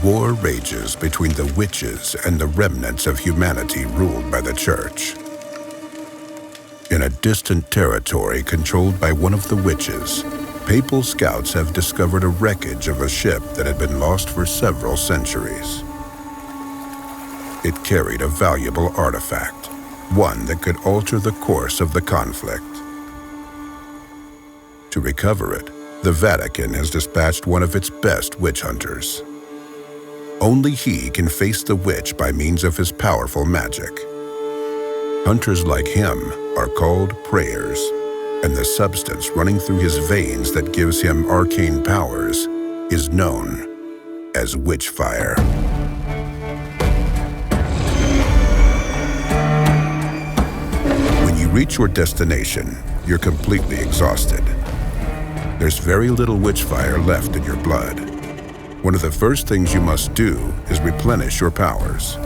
war rages between the witches and the remnants of humanity ruled by the church. In a distant territory controlled by one of the witches, papal scouts have discovered a wreckage of a ship that had been lost for several centuries. It carried a valuable artifact, one that could alter the course of the conflict. To recover it, the Vatican has dispatched one of its best witch hunters. Only he can face the witch by means of his powerful magic. Hunters like him are called prayers, and the substance running through his veins that gives him arcane powers is known as Witchfire. When you reach your destination, you're completely exhausted. There's very little Witchfire left in your blood. One of the first things you must do is replenish your powers.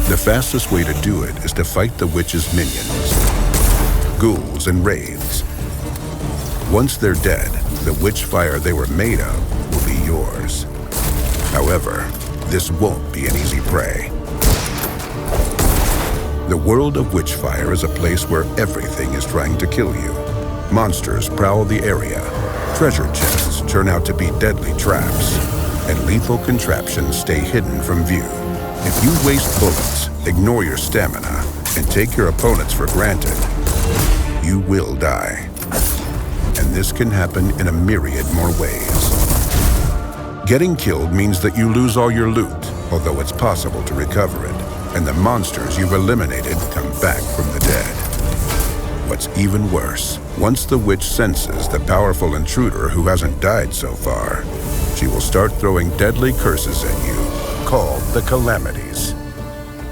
The fastest way to do it is to fight the witch's minions, ghouls and wraiths. Once they're dead, the Witchfire they were made of will be yours. However, this won't be an easy prey. The world of Witchfire is a place where everything is trying to kill you. Monsters prowl the area, treasure chests turn out to be deadly traps, and lethal contraptions stay hidden from view. If you waste bullets, ignore your stamina, and take your opponents for granted, you will die. And this can happen in a myriad more ways. Getting killed means that you lose all your loot, although it's possible to recover it, and the monsters you've eliminated come back from the dead. What's even worse, once the witch senses the powerful intruder who hasn't died so far, she will start throwing deadly curses at you, called the Calamities.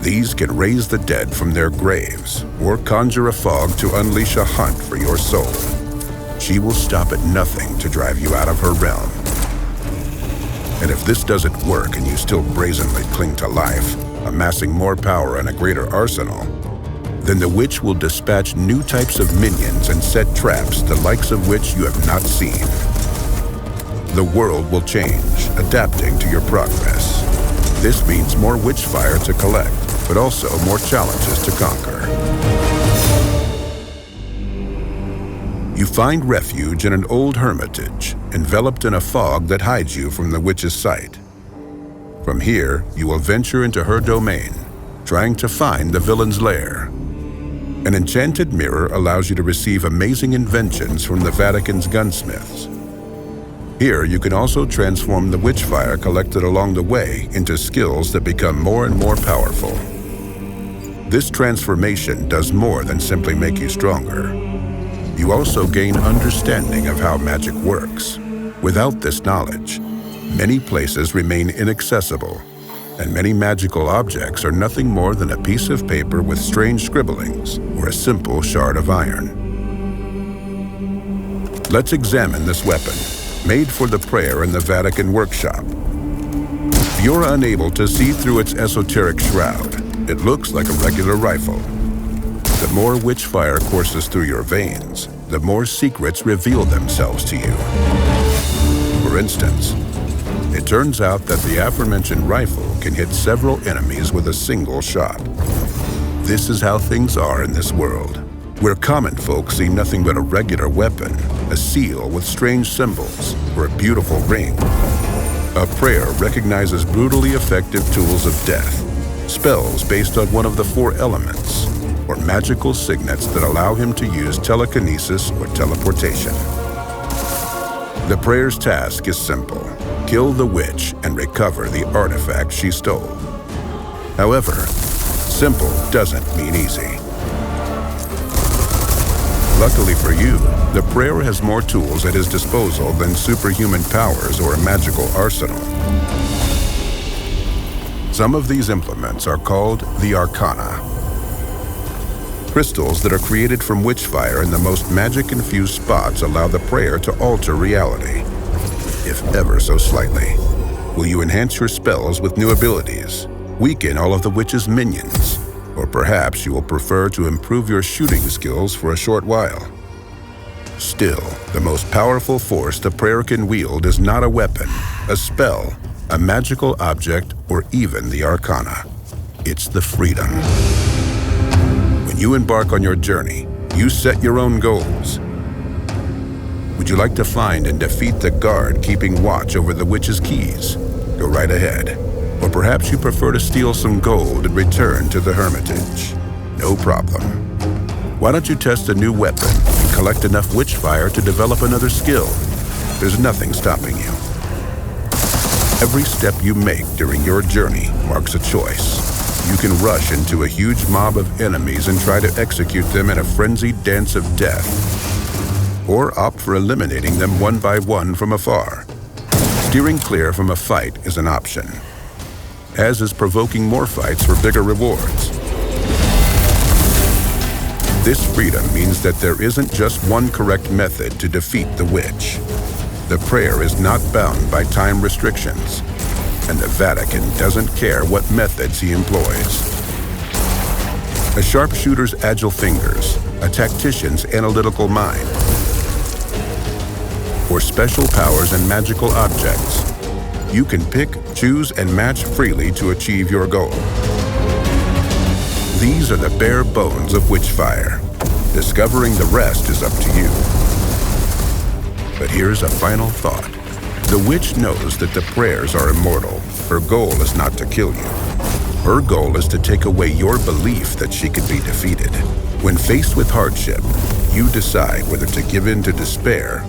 These can raise the dead from their graves, or conjure a fog to unleash a hunt for your soul. She will stop at nothing to drive you out of her realm. And if this doesn't work and you still brazenly cling to life, amassing more power and a greater arsenal, then the witch will dispatch new types of minions and set traps the likes of which you have not seen. The world will change, adapting to your progress. This means more Witchfire to collect, but also more challenges to conquer. You find refuge in an old hermitage, enveloped in a fog that hides you from the witch's sight. From here, you will venture into her domain, trying to find the villain's lair. An enchanted mirror allows you to receive amazing inventions from the Vatican's gunsmiths. Here, you can also transform the Witchfire collected along the way into skills that become more and more powerful. This transformation does more than simply make you stronger. You also gain understanding of how magic works. Without this knowledge, many places remain inaccessible, and many magical objects are nothing more than a piece of paper with strange scribblings or a simple shard of iron. Let's examine this weapon, made for the prayer in the Vatican workshop. If you're unable to see through its esoteric shroud, it looks like a regular rifle. The more Witchfire courses through your veins, the more secrets reveal themselves to you. For instance, it turns out that the aforementioned rifle can hit several enemies with a single shot. This is how things are in this world, where common folk see nothing but a regular weapon, a seal with strange symbols, or a beautiful ring. A prayer recognizes brutally effective tools of death, spells based on one of the 4 elements, or magical signets that allow him to use telekinesis or teleportation. The prayer's task is simple: kill the witch and recover the artifact she stole. However, simple doesn't mean easy. Luckily for you, the prayer has more tools at his disposal than superhuman powers or a magical arsenal. Some of these implements are called the Arcana. Crystals that are created from Witchfire in the most magic-infused spots allow the prayer to alter reality, if ever so slightly. Will you enhance your spells with new abilities, weaken all of the witch's minions, or perhaps you will prefer to improve your shooting skills for a short while? Still, the most powerful force the prayer can wield is not a weapon, a spell, a magical object, or even the Arcana. It's the freedom. When you embark on your journey, you set your own goals. Would you like to find and defeat the guard keeping watch over the witch's keys? Go right ahead. Or perhaps you prefer to steal some gold and return to the hermitage. No problem. Why don't you test a new weapon and collect enough Witchfire to develop another skill? There's nothing stopping you. Every step you make during your journey marks a choice. You can rush into a huge mob of enemies and try to execute them in a frenzied dance of death, or opt for eliminating them one by one from afar. Steering clear from a fight is an option, as is provoking more fights for bigger rewards. This freedom means that there isn't just one correct method to defeat the witch. The prayer is not bound by time restrictions, and the Vatican doesn't care what methods he employs. A sharpshooter's agile fingers, a tactician's analytical mind, or special powers and magical objects. You can pick, choose, and match freely to achieve your goal. These are the bare bones of Witchfire. Discovering the rest is up to you. But here's a final thought. The witch knows that the prayers are immortal. Her goal is not to kill you. Her goal is to take away your belief that she can be defeated. When faced with hardship, you decide whether to give in to despair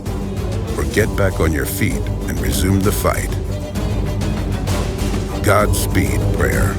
or get back on your feet and resume the fight. Godspeed, prayer.